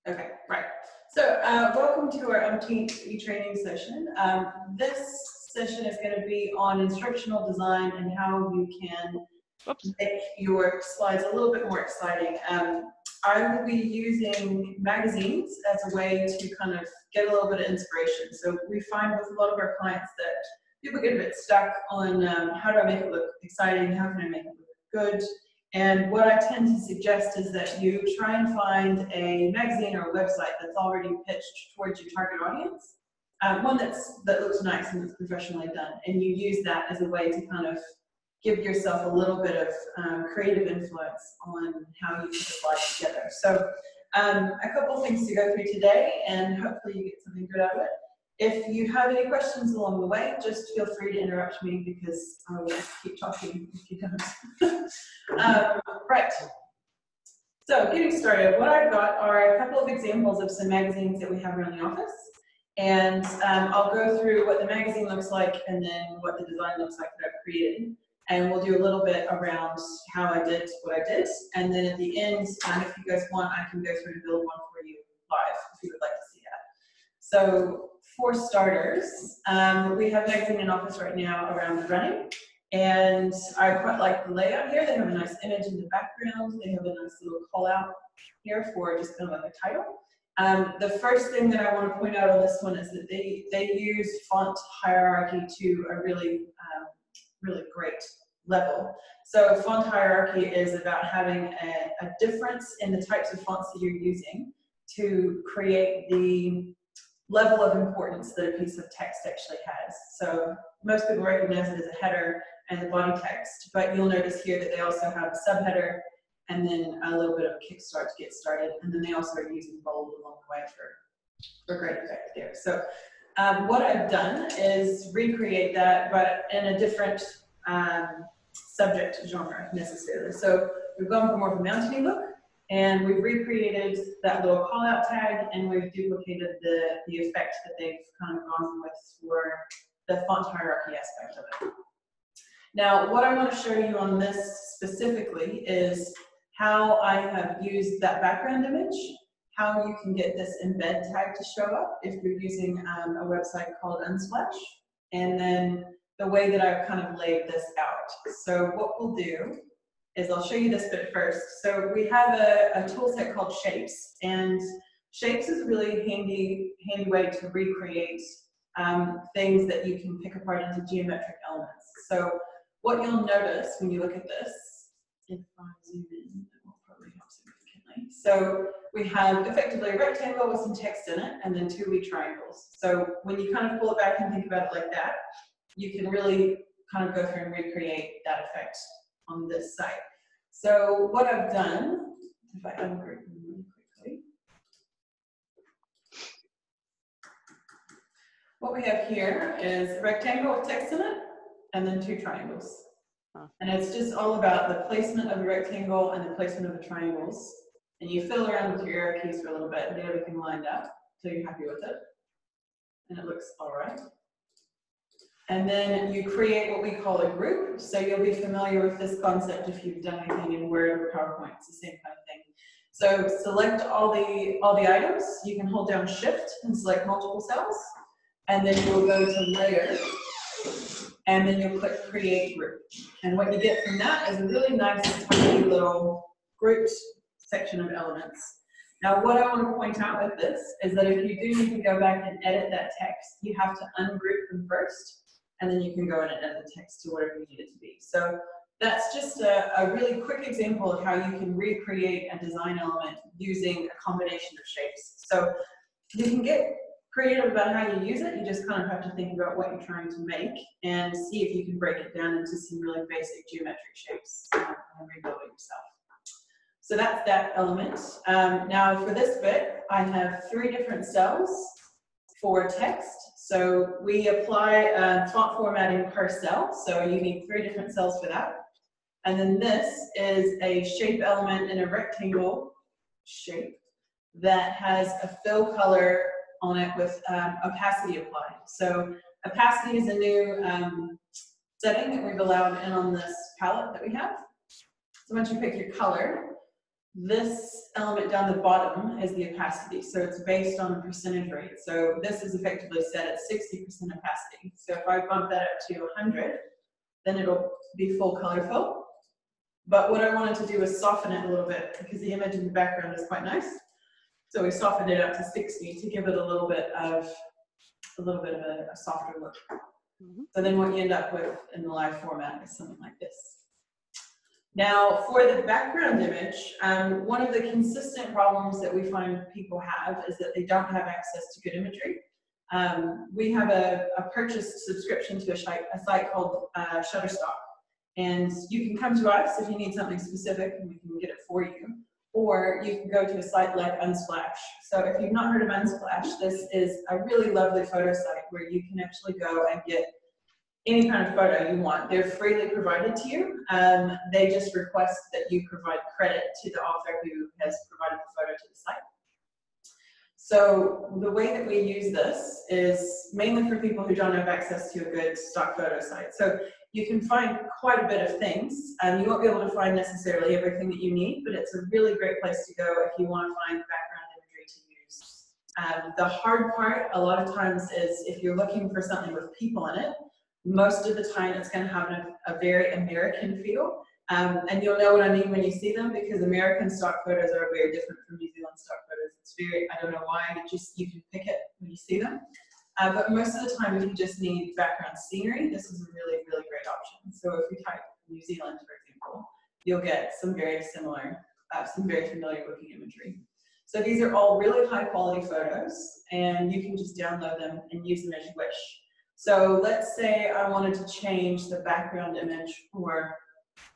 Okay, right. So welcome to our umpteenth e-training session. This session is going to be on instructional design and how you can make your slides a little bit more exciting. I will be using magazines as a way to kind of get a little bit of inspiration. So we find with a lot of our clients that people get a bit stuck on how do I make it look exciting, how can I make it look good? And what I tend to suggest is that you try and find a magazine or a website that's already pitched towards your target audience, one that looks nice and that's professionally done, and you use that as a way to kind of give yourself a little bit of creative influence on how you put the slide together. So a couple of things to go through today, and hopefully you get something good out of it. If you have any questions along the way, just feel free to interrupt me because I will keep talking if you don't. Right. So getting started, what I've got are a couple of examples of some magazines that we have around the office. And I'll go through what the magazine looks like and then what the design looks like that I've created. And we'll do a little bit around how I did what I did. And then at the end, if you guys want, I can go through and build one for you live if you would like to see that. So for starters, we have a magazine in office right now around running. And I quite like the layout here. They have a nice image in the background. They have a nice little call out here for just kind of like a title. The first thing that I want to point out on this one is that they use font hierarchy to a really great level. So font hierarchy is about having a difference in the types of fonts that you're using to create the level of importance that a piece of text actually has. So most people recognize it as a header and the body text, but you'll notice here that they also have a subheader and then a little bit of a kickstart to get started, and then they also are using bold along the way for great effect there. So what I've done is recreate that, but in a different subject genre necessarily. So we've gone for more of a mountainy look, and we've recreated that little call out tag, and we've duplicated the effect that they've kind of gone with for the font hierarchy aspect of it. Now, what I want to show you on this specifically is how I have used that background image, how you can get this embed tag to show up if you're using a website called Unsplash, and then the way that I've kind of laid this out. So what we'll do is I'll show you this bit first. So we have a tool set called Shapes, and Shapes is a really handy way to recreate things that you can pick apart into geometric elements. So what you'll notice when you look at this, if I zoom in, that will probably help significantly. So we have effectively a rectangle with some text in it, and then two wee triangles. So when you kind of pull it back and think about it like that, you can really kind of go through and recreate that effect on this site. So what I've done, if I ungroup them really quickly, what we have here is a rectangle with text in it, and then two triangles. And it's just all about the placement of the rectangle and the placement of the triangles. And you fiddle around with your arrow keys for a little bit and get everything lined up so you're happy with it. And it looks all right. And then you create what we call a group. So you'll be familiar with this concept if you've done anything in Word or PowerPoint. It's the same kind of thing. So select all the items. You can hold down Shift and select multiple cells. And then you'll go to Layer. And then you'll click Create Group. And what you get from that is a really nice, tiny little grouped section of elements. Now, what I want to point out with this is that if you do need to go back and edit that text, you have to ungroup them first, and then you can go in and edit the text to whatever you need it to be. So that's just a really quick example of how you can recreate a design element using a combination of shapes. So you can get creative about how you use it. You just kind of have to think about what you're trying to make and see if you can break it down into some really basic geometric shapes and rebuild it yourself. So that's that element. Now for this bit, I have 3 different cells for text. So we apply font formatting per cell. So you need 3 different cells for that. And then this is a shape element in a rectangle shape that has a fill color on it with opacity applied. So opacity is a new setting that we've allowed in on this palette that we have. So once you pick your color, This element down the bottom is the opacity, so it's based on the percentage rate. So this is effectively set at 60% opacity. So if I bump that up to 100, then it'll be full color fill. But what I wanted to do was soften it a little bit because the image in the background is quite nice. So we softened it up to 60 to give it a little bit of a softer look. So then what you end up with in the live format is something like this. Now, for the background image, one of the consistent problems that we find people have is that they don't have access to good imagery. We have a purchased subscription to a site called Shutterstock. And you can come to us if you need something specific and we can get it for you. Or you can go to a site like Unsplash. So if you've not heard of Unsplash, this is a really lovely photo site where you can actually go and get any kind of photo you want. They're freely provided to you. They just request that you provide credit to the author who has provided the photo to the site. So the way that we use this is mainly for people who don't have access to a good stock photo site. So you can find quite a bit of things. You won't be able to find necessarily everything that you need, but it's a really great place to go if you want to find background imagery to use. The hard part a lot of times is if you're looking for something with people in it, most of the time it's going to have a very American feel. And you'll know what I mean when you see them, because American stock photos are very different from New Zealand stock photos. It's very, I don't know why, you can pick it when you see them. But most of the time, if you just need background scenery, this is a really, really great option. So if you type New Zealand, for example, you'll get some very similar, some very familiar looking imagery. So these are all really high quality photos, and you can just download them and use them as you wish. So let's say I wanted to change the background image for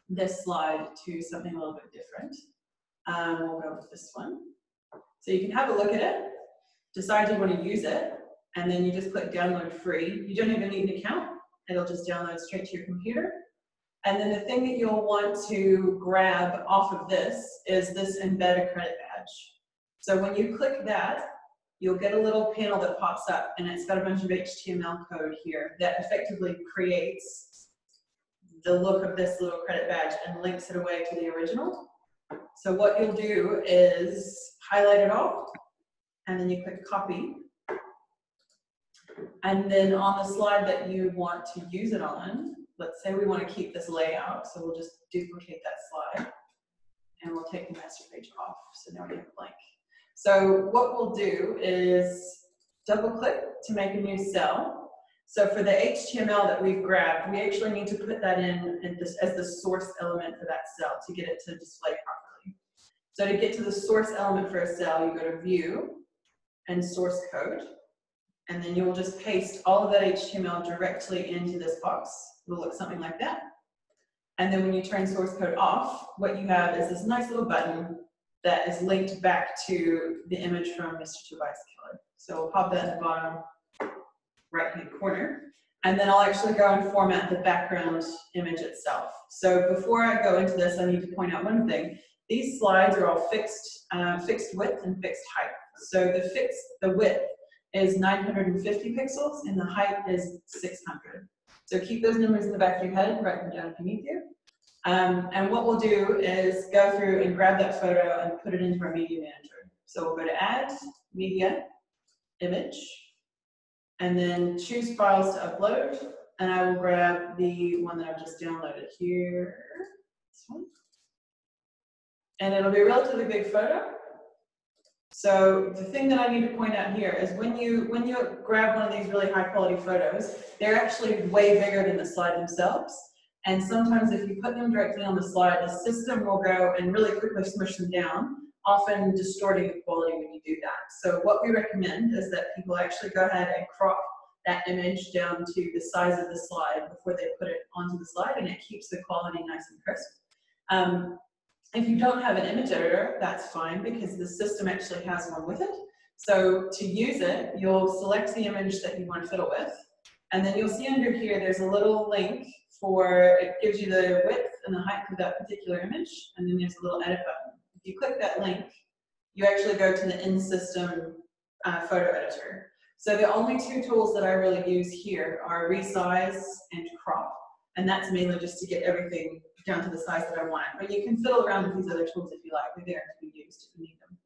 this slide to something a little bit different. We'll go with this one. So you can have a look at it, decide you want to use it, and then you just click download free. You don't even need an account. It'll just download straight to your computer. And then the thing that you'll want to grab off of this is this embed a credit badge. So when you click that, you'll get a little panel that pops up, and it's got a bunch of HTML code here that effectively creates the look of this little credit badge and links it away to the original. So what you'll do is highlight it all, and then you click copy. And then on the slide that you want to use it on, let's say we want to keep this layout, so we'll just duplicate that slide, and we'll take the master page off, so now we have a blank. So what we'll do is double click to make a new cell. So for the HTML that we've grabbed, we actually need to put that in as the source element for that cell to get it to display properly. So to get to the source element for a cell, you go to View and Source Code, and then you will just paste all of that HTML directly into this box. It'll look something like that. And then when you turn source code off, what you have is this nice little button that is linked back to the image from Mr. Tobias Keller. So we'll pop that in the bottom right-hand corner. And then I'll actually go and format the background image itself. So before I go into this, I need to point out one thing. These slides are all fixed width and fixed height. So the width is 950 pixels and the height is 600. So keep those numbers in the back of your head, write them down if you need to. And what we'll do is go through and grab that photo and put it into our media manager. So we'll go to Add, Media, Image, and then choose Files to upload. And I will grab the one that I've just downloaded here, this one. And it'll be a relatively big photo. So the thing that I need to point out here is when you grab one of these really high quality photos, they're actually way bigger than the slide themselves. And sometimes if you put them directly on the slide, the system will go and really quickly smush them down, often distorting the quality when you do that. So what we recommend is that people actually go ahead and crop that image down to the size of the slide before they put it onto the slide, and it keeps the quality nice and crisp. If you don't have an image editor, that's fine because the system actually has one with it. So to use it, you'll select the image that you want to fiddle with, and then you'll see under here there's a little link for, it gives you the width and the height of that particular image, and then there's a little edit button. If you click that link, you actually go to the in-system photo editor. So the only two tools that I really use here are resize and crop, and that's mainly just to get everything down to the size that I want it. But you can fiddle around with these other tools if you like. They're there to be used if you need them.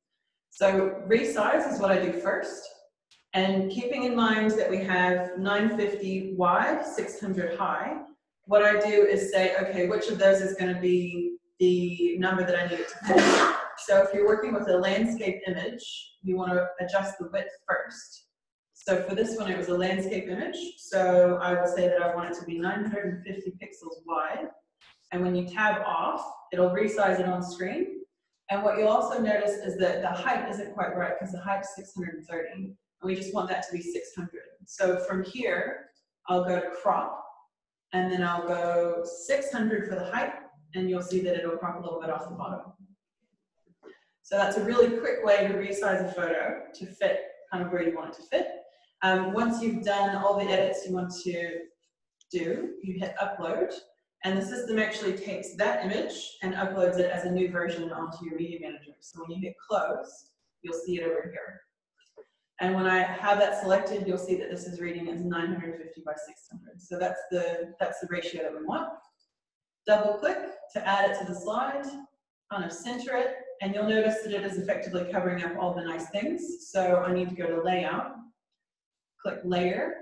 So resize is what I do first. And keeping in mind that we have 950 wide, 600 high, what I do is say, okay, which of those is going to be the number that I need it to fit? So if you're working with a landscape image, you want to adjust the width first. So for this one, it was a landscape image. So I will say that I want it to be 950 pixels wide. And when you tab off, it'll resize it on screen. And what you'll also notice is that the height isn't quite right because the height is 630. And we just want that to be 600. So from here, I'll go to crop. And then I'll go 600 for the height. And you'll see that it'll crop a little bit off the bottom. So that's a really quick way to resize a photo to fit kind of where you want it to fit. Once you've done all the edits you want to do, you hit upload, and the system actually takes that image and uploads it as a new version onto your media manager. So when you hit close, you'll see it over here. And when I have that selected, you'll see that this is reading as 950 by 600. So that's the ratio that we want. Double click to add it to the slide, kind of center it, and you'll notice that it is effectively covering up all the nice things. So I need to go to layout, click layer,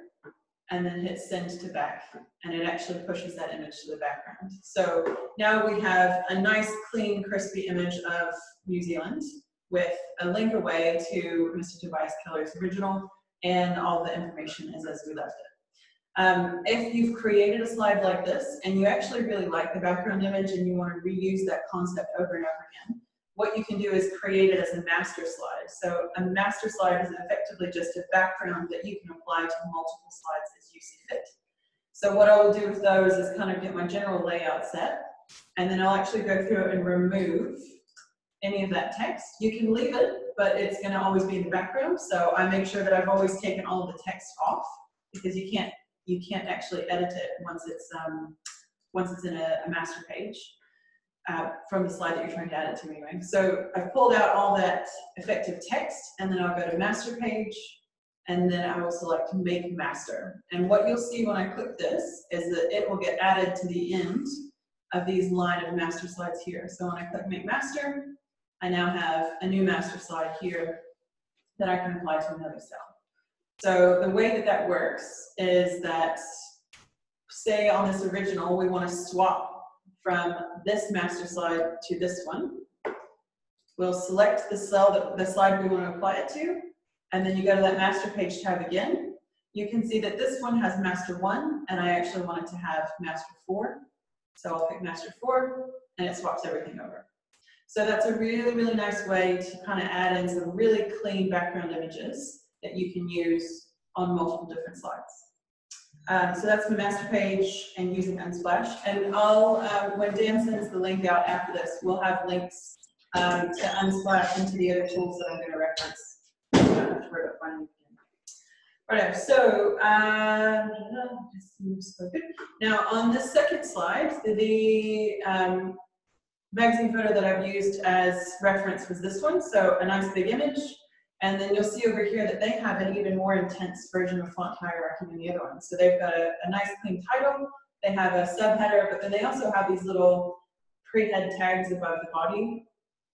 and then hit send to back, and it actually pushes that image to the background. So now we have a nice, clean, crispy image of New Zealand with a link away to Mr. Tobias Keller's original, and all the information is as we left it. If you've created a slide like this and you actually really like the background image and you want to reuse that concept over and over again, what you can do is create it as a master slide. So a master slide is effectively just a background that you can apply to multiple slides as you see fit. So what I will do with those is kind of get my general layout set, and then I'll actually go through it and remove any of that text. You can leave it, but it's going to always be in the background. So I make sure that I've always taken all of the text off, because you can't actually edit it once it's in a master page. From the slide that you're trying to add it to anyway. So I've pulled out all that effective text, and then I'll go to master page, and then I will select make master. And what you'll see when I click this is that it will get added to the end of these line of master slides here. So when I click make master, I now have a new master slide here that I can apply to another cell. So the way that that works is that, say on this original, we want to swap from this master slide to this one. We'll select the cell, the slide we want to apply it to, and then you go to that master page tab again. You can see that this one has master 1, and I actually want it to have master 4. So I'll pick master 4, and it swaps everything over. So that's a really, really nice way to kind of add in some really clean background images that you can use on multiple different slides. So that's the master page and using Unsplash. And I'll, when Dan sends the link out after this, we'll have links to Unsplash and to the other tools that I'm going to reference. I don't have to worry about finding them again. Right, so now on this second slide, the magazine photo that I've used as reference was this one. So a nice big image. And then you'll see over here that they have an even more intense version of font hierarchy than the other one. So they've got a nice clean title, they have a subheader, but then they also have these little pre-head tags above the body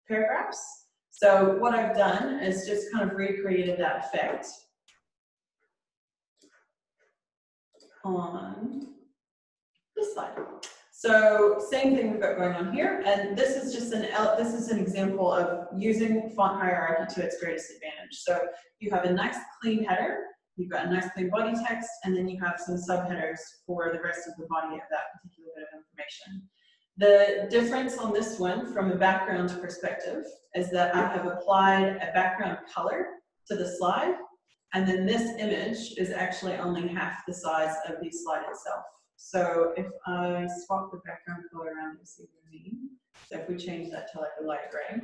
paragraphs. So what I've done is just kind of recreated that effect on this slide. So same thing we've got going on here, and this is just an example of using font hierarchy to its greatest advantage. So you have a nice clean header, you've got a nice clean body text, and then you have some subheaders for the rest of the body of that particular bit of information. The difference on this one from a background perspective is that I have applied a background color to the slide, and then this image is actually only half the size of the slide itself. So if I swap the background color around, you'll see what I mean. So if we change that to like a light gray,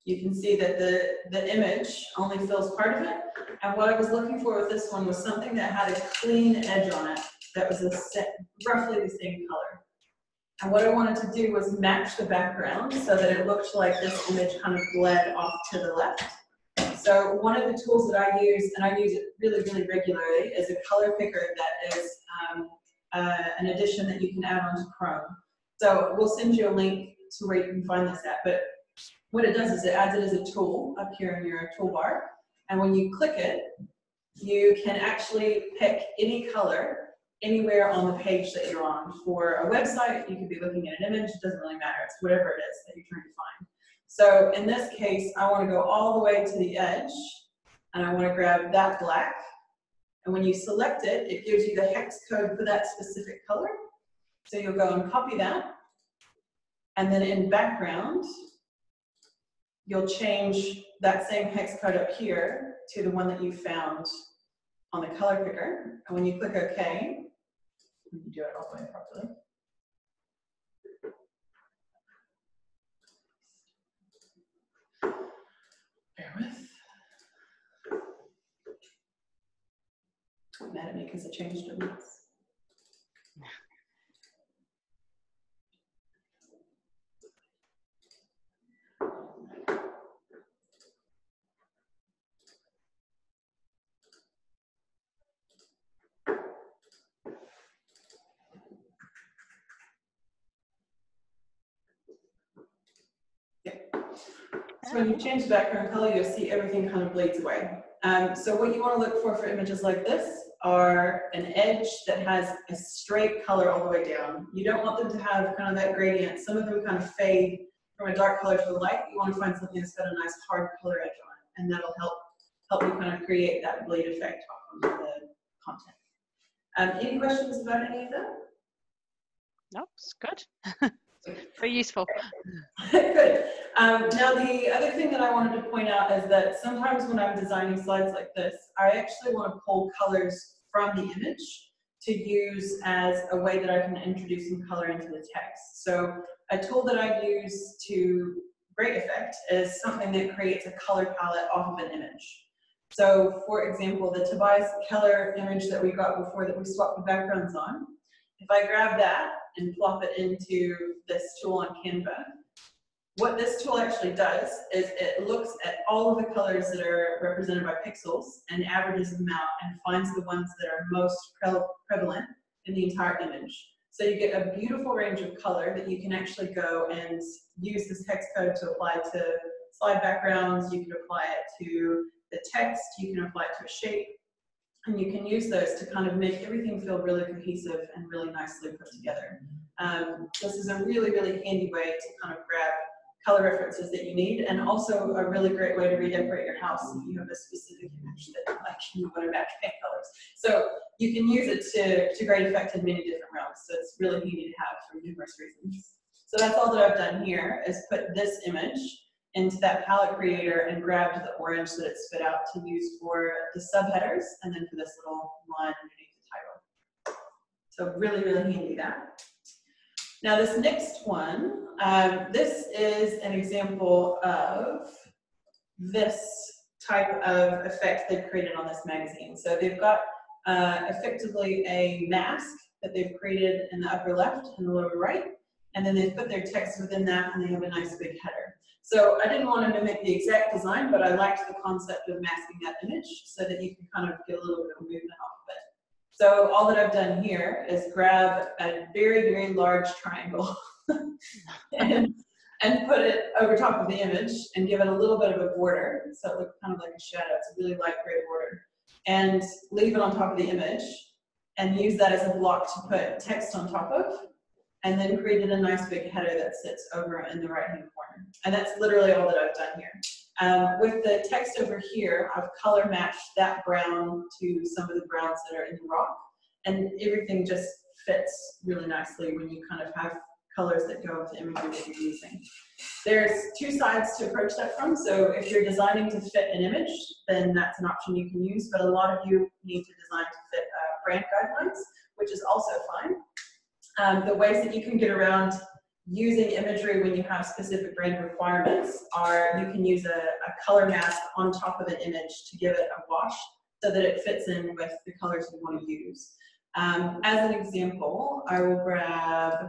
you can see that the image only fills part of it. And what I was looking for with this one was something that had a clean edge on it that was roughly the same color. And what I wanted to do was match the background so that it looked like this image kind of bled off to the left. So one of the tools that I use, and I use it really, really regularly, is a color picker that is an addition that you can add onto Chrome. So we'll send you a link to where you can find this at. But what it does is it adds it as a tool up here in your toolbar. And when you click it, you can actually pick any color anywhere on the page that you're on. For a website, you could be looking at an image, it doesn't really matter, it's whatever it is that you're trying to find. So in this case, I want to go all the way to the edge, and I want to grab that black. And when you select it, it gives you the hex code for that specific color. So you'll go and copy that, and then in background, you'll change that same hex code up here to the one that you found on the color picker. And when you click OK, you can do it all the way properly. Bear with. I'm mad at me because I changed it once. So when you change the background color, you'll see everything kind of bleeds away. So what you want to look for images like this are an edge that has a straight color all the way down. You don't want them to have kind of that gradient. Some of them kind of fade from a dark color to a light. You want to find something that's got a nice hard color edge on it, and that'll help you kind of create that bleed effect on the content. Any questions about any of that? No, it's good. Very useful. Good. Now the other thing that I wanted to point out is that sometimes when I'm designing slides like this, I actually want to pull colors from the image to use as a way that I can introduce some color into the text. So a tool that I use to great effect is something that creates a color palette off of an image. So for example, the Tobias Keller image that we got before that we swapped the backgrounds on, if I grab that and plop it into this tool on Canva, what this tool actually does is it looks at all of the colors that are represented by pixels and averages them out and finds the ones that are most prevalent in the entire image. So you get a beautiful range of color that you can actually go and use this hex code to apply to slide backgrounds, you can apply it to the text, you can apply it to a shape, and you can use those to kind of make everything feel really cohesive and really nicely put together. This is a really, really handy way to kind of grab color references that you need, and also a really great way to redecorate your house if you have a specific image that like you want to match paint colors. So you can use it to great effect in many different realms. So it's really handy to have for numerous reasons. So that's all that I've done here is put this image into that palette creator and grabbed the orange that it spit out to use for the subheaders and then for this little line underneath the title. So really, really handy that. Now this next one, this is an example of this type of effect they've created on this magazine. So they've got effectively a mask that they've created in the upper left and the lower right, and then they've put their text within that, and they have a nice big header. So I didn't want to mimic the exact design, but I liked the concept of masking that image so that you can kind of get a little bit of movement off of it. So all that I've done here is grab a very, very large triangle and put it over top of the image and give it a little bit of a border. So it looks kind of like a shadow. It's a really light gray border. And leave it on top of the image and use that as a block to put text on top of. And then created a nice big header that sits over in the right-hand corner. And that's literally all that I've done here. With the text over here, I've color matched that brown to some of the browns that are in the rock. And everything just fits really nicely when you kind of have colors that go with the imagery that you're using. There's two sides to approach that from. So if you're designing to fit an image, then that's an option you can use. But a lot of you need to design to fit brand guidelines, which is also fine. The ways that you can get around using imagery when you have specific brand requirements are you can use a color mask on top of an image to give it a wash so that it fits in with the colors you want to use. As an example, I will grab,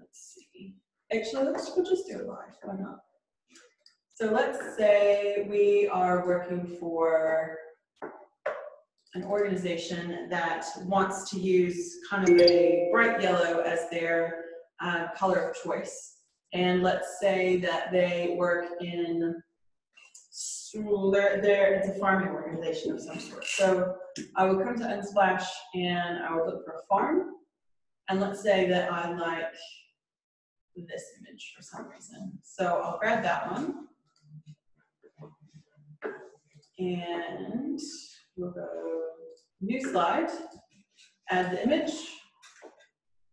let's see, actually we'll just do it live, why not? So let's say we are working for an organization that wants to use kind of a bright yellow as their color of choice. And let's say that they work in, it's a farming organization of some sort. So I would come to Unsplash and I would look for a farm. And let's say that I like this image for some reason. So I'll grab that one. And we'll go new slide, add the image.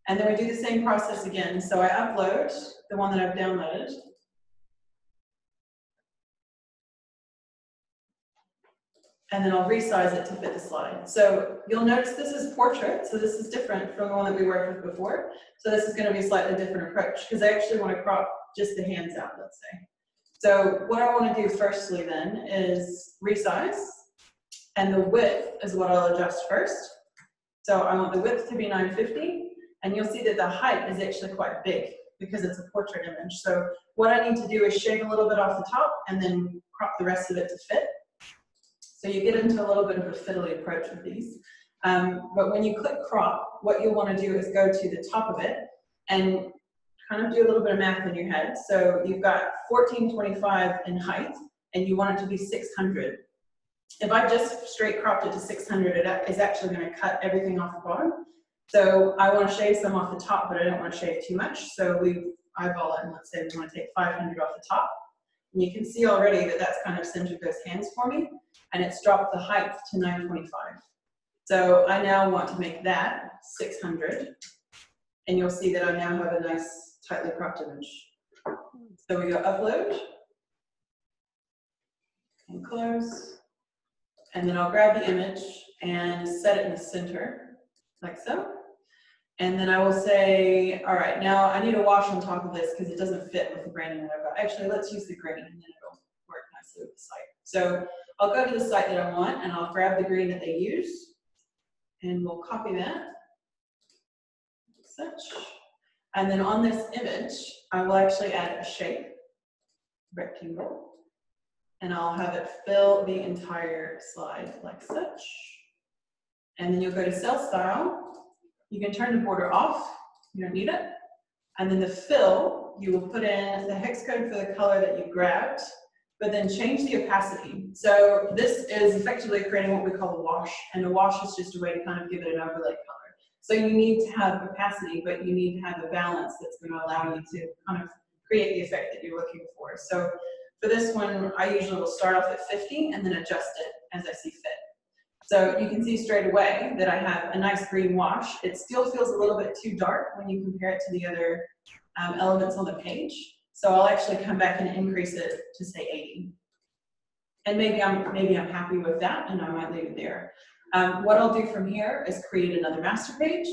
And then we do the same process again. So I upload the one that I've downloaded. And then I'll resize it to fit the slide. So you'll notice this is portrait, so this is different from the one that we worked with before. So this is going to be a slightly different approach because I actually want to crop just the hands out, let's say. So what I want to do firstly then is resize, and the width is what I'll adjust first. So I want the width to be 950, and you'll see that the height is actually quite big because it's a portrait image. So what I need to do is shave a little bit off the top and then crop the rest of it to fit. So you get into a little bit of a fiddly approach with these. But when you click crop, what you'll want to do is go to the top of it and kind of do a little bit of math in your head. So you've got 1425 in height and you want it to be 600. If I just straight cropped it to 600, it is actually going to cut everything off the bottom. So I want to shave some off the top, but I don't want to shave too much. So we eyeball it, and let's say we want to take 500 off the top. And you can see already that that's kind of centered those hands for me. And it's dropped the height to 925. So I now want to make that 600. And you'll see that I now have a nice tightly cropped image. So we go upload and close. And then I'll grab the image and set it in the center, like so. And then I will say, all right, now I need a wash on top of this because it doesn't fit with the branding that I've got. Actually, let's use the green and then it'll work nicely with the site. So I'll go to the site that I want and I'll grab the green that they use and we'll copy that, like such. And then on this image, I will actually add a shape, rectangle, and I'll have it fill the entire slide like such. And then you'll go to cell style. You can turn the border off, you don't need it. And then the fill, you will put in the hex code for the color that you grabbed, but then change the opacity. So this is effectively creating what we call a wash, and a wash is just a way to kind of give it an overlay color. So you need to have opacity, but you need to have a balance that's going to allow you to kind of create the effect that you're looking for. So for this one, I usually will start off at 50 and then adjust it as I see fit. So you can see straight away that I have a nice green wash. It still feels a little bit too dark when you compare it to the other elements on the page. So I'll actually come back and increase it to say 80. And maybe I'm happy with that and I might leave it there. What I'll do from here is create another master page.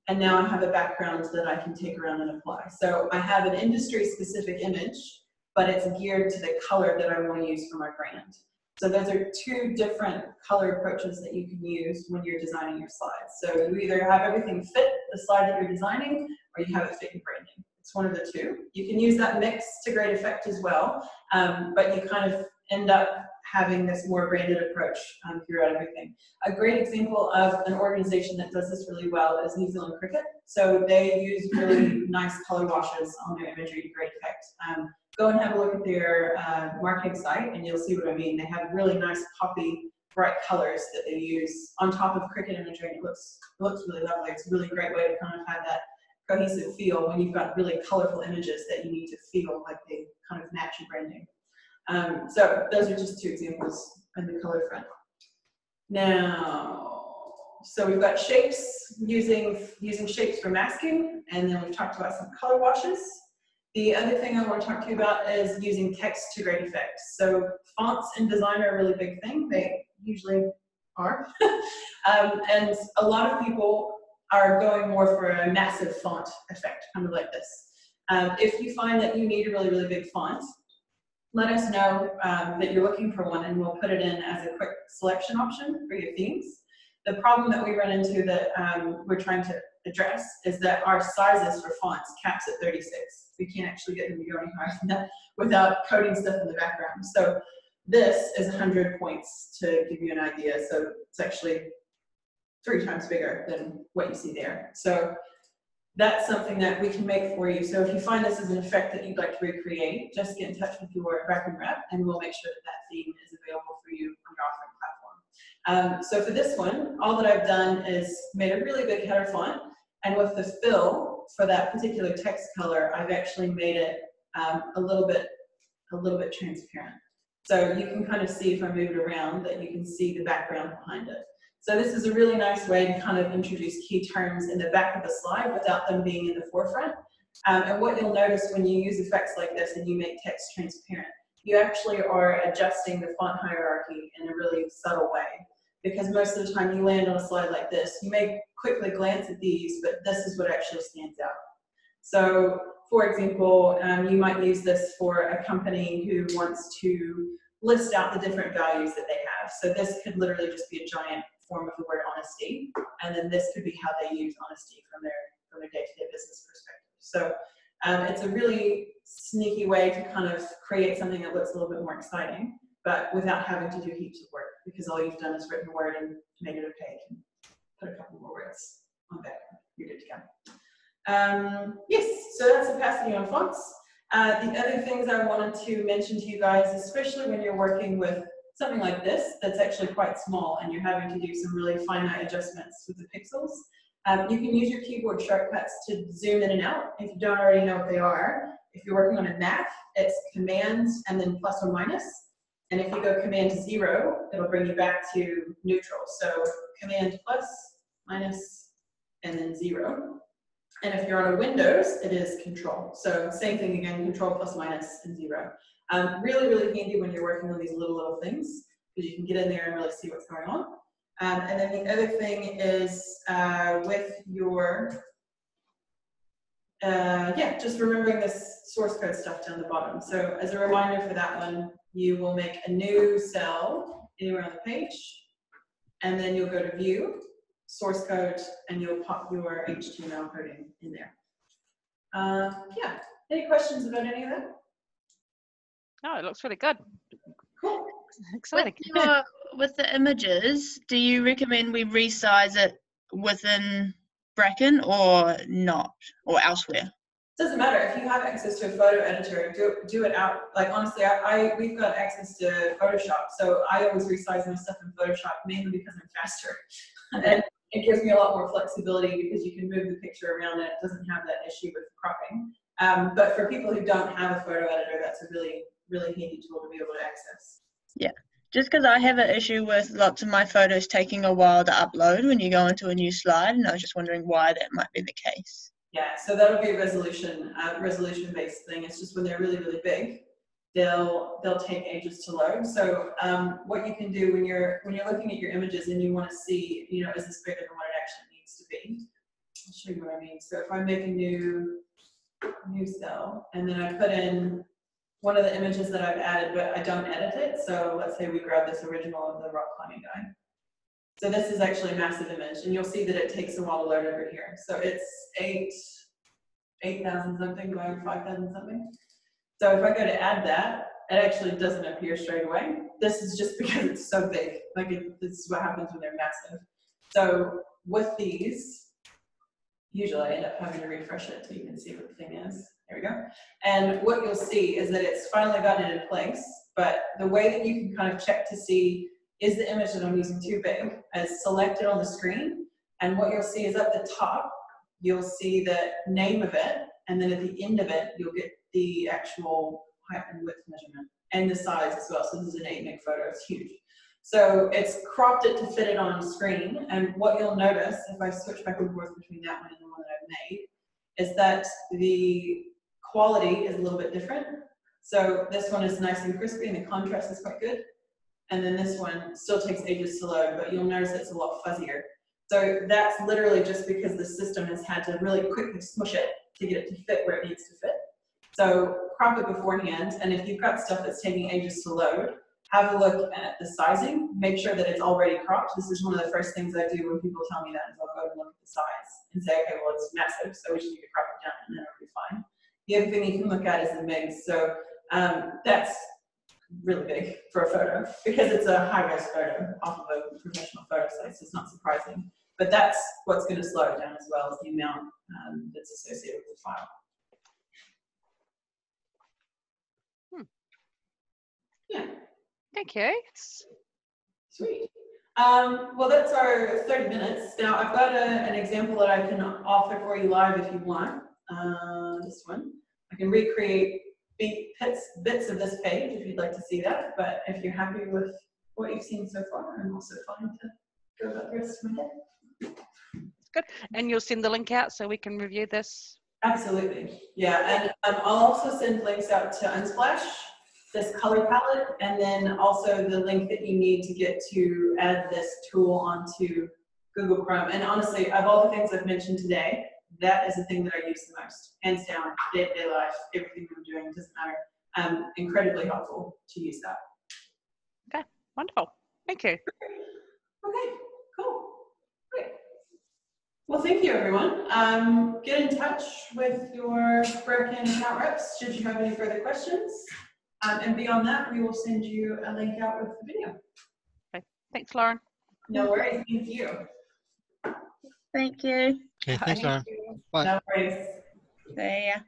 And now I have a background that I can take around and apply. So I have an industry specific image, but it's geared to the color that I want to use for my brand. So those are two different color approaches that you can use when you're designing your slides. So you either have everything fit the slide that you're designing, or you have it fit your branding. It's one of the two. You can use that mix to great effect as well, but you kind of end up having this more branded approach throughout everything. A great example of an organization that does this really well is New Zealand Cricket. So they use really nice color washes on their imagery to great effect. Go and have a look at their marketing site and you'll see what I mean. They have really nice poppy, bright colors that they use on top of cricket imagery, and it looks really lovely. It's a really great way to kind of have that cohesive feel when you've got really colorful images that you need to feel like they kind of match your branding. So those are just two examples on the color front. Now, so we've got shapes, using shapes for masking, and then we've talked about some color washes. The other thing I want to talk to you about is using text to great effect. So fonts in design are a really big thing. They usually are. And a lot of people are going more for a massive font effect, kind of like this. If you find that you need a really, really big font, let us know that you're looking for one and we'll put it in as a quick selection option for your themes. The problem that we run into that we're trying to address is that our sizes for fonts caps at 36. We can't actually get them to go any higher than that without coding stuff in the background. So this is 100 points to give you an idea. So it's actually 3 times bigger than what you see there. So that's something that we can make for you. So if you find this is an effect that you'd like to recreate, just get in touch with your backend rep and we'll make sure that that theme is available for you on your authoring platform. So for this one, all that I've done is made a really big header font, and with the fill for that particular text color, I've actually made it a little bit transparent. So you can kind of see if I move it around that you can see the background behind it. So this is a really nice way to kind of introduce key terms in the back of the slide without them being in the forefront. And what you'll notice when you use effects like this and you make text transparent, you actually are adjusting the font hierarchy in a really subtle way. Because most of the time you land on a slide like this, you may quickly glance at these, but this is what actually stands out. So for example, you might use this for a company who wants to list out the different values that they have. So this could literally just be a giant form of the word honesty, and then this could be how they use honesty from their day-to-day business perspective. So it's a really sneaky way to kind of create something that looks a little bit more exciting, but without having to do heaps of work, because all you've done is written a word and made it opaque and put a couple more words on back. You're good to go. Yes, so that's opacity on fonts. The other things I wanted to mention to you guys, especially when you're working with something like this that's actually quite small and you're having to do some really finite adjustments with the pixels, you can use your keyboard shortcuts to zoom in and out if you don't already know what they are. If you're working on a Mac, it's Command and then plus or minus. And if you go Command 0, it'll bring you back to neutral. So Command plus, minus, and then 0. And if you're on a Windows, it is Control. So same thing again, Control plus minus and 0. Really, really handy when you're working on these little things, because you can get in there and really see what's going on. And then the other thing is with your, just remembering this source code stuff down the bottom. So as a reminder for that one, you will make a new cell anywhere on the page, and then you'll go to View, Source Code, and you'll pop your HTML coding in there. Yeah, any questions about any of that? Oh, it looks really good. Cool. Exciting. With the images, do you recommend we resize it within Bracken or not, or elsewhere? Doesn't matter. If you have access to a photo editor, do it out. Like honestly, we've got access to Photoshop, so I always resize my stuff in Photoshop mainly because I'm faster, and it gives me a lot more flexibility because you can move the picture around and it doesn't have that issue with cropping. But for people who don't have a photo editor, that's a really, really handy tool to be able to access. Yeah, just because I have an issue with lots of my photos taking a while to upload when you go into a new slide, and I was just wondering why that might be the case. Yeah, so that'll be a resolution-based thing. It's just when they're really, really big, they'll take ages to load. So what you can do when you're looking at your images and you want to see, you know, is this bigger than what it actually needs to be? I'll show you what I mean. So if I make a new cell and then I put in one of the images that I've added, but I don't edit it. So let's say we grab this original of the rock climbing guy. So this is actually a massive image, and you'll see that it takes a while to load over here. So it's 8,000 something by 5,000 something. So if I go to add that, it actually doesn't appear straight away. This is just because it's so big. Like this is what happens when they're massive. So with these, usually I end up having to refresh it so you can see what the thing is. There we go. And what you'll see is that it's finally gotten it in place, but the way that you can kind of check to see is the image that I'm using too big is selected on the screen, and what you'll see is at the top, you'll see the name of it, and then at the end of it, you'll get the actual height and width measurement, and the size as well. So this is an 8 meg photo, it's huge. So it's cropped it to fit it on screen, and what you'll notice, if I switch back and forth between that one and the one that I've made, is that the quality is a little bit different. So this one is nice and crispy, and the contrast is quite good. And then this one still takes ages to load, but you'll notice it's a lot fuzzier. So that's literally just because the system has had to really quickly smush it to get it to fit where it needs to fit. So crop it beforehand, and if you've got stuff that's taking ages to load, have a look at the sizing, make sure that it's already cropped. This is one of the first things I do when people tell me that, is I'll go and look at the size and say, okay, well, it's massive, so we just need to crop it down and then it'll be fine. The other thing you can look at is the MIGs. So that's really big for a photo because it's a high-res photo off of a professional photo site, so it's not surprising. But that's what's going to slow it down as well as the amount that's associated with the file. Yeah. Thank you. Sweet. Well, that's our 30 minutes. Now, I've got an example that I can offer for you live if you want. This one. I can recreate bits of this page if you'd like to see that, but if you're happy with what you've seen so far, I'm also fine to go about the rest of my day. Good. And you'll send the link out so we can review this? Absolutely. Yeah, and I'll also send links out to Unsplash, this color palette, and then also the link that you need to get to add this tool onto Google Chrome. And honestly, of all the things I've mentioned today, that is the thing that I use the most, hands down, day-to-day life, everything I'm doing, doesn't matter. Incredibly helpful to use that. Okay, wonderful. Thank you. Okay, cool, great. Well, thank you, everyone. Get in touch with your Brecken account reps should you have any further questions. And beyond that, we will send you a link out with the video. Okay. Thanks, Lauren. No worries. Thank you. Thank you. Okay, thanks, Lauren. Bye. No worries. See ya.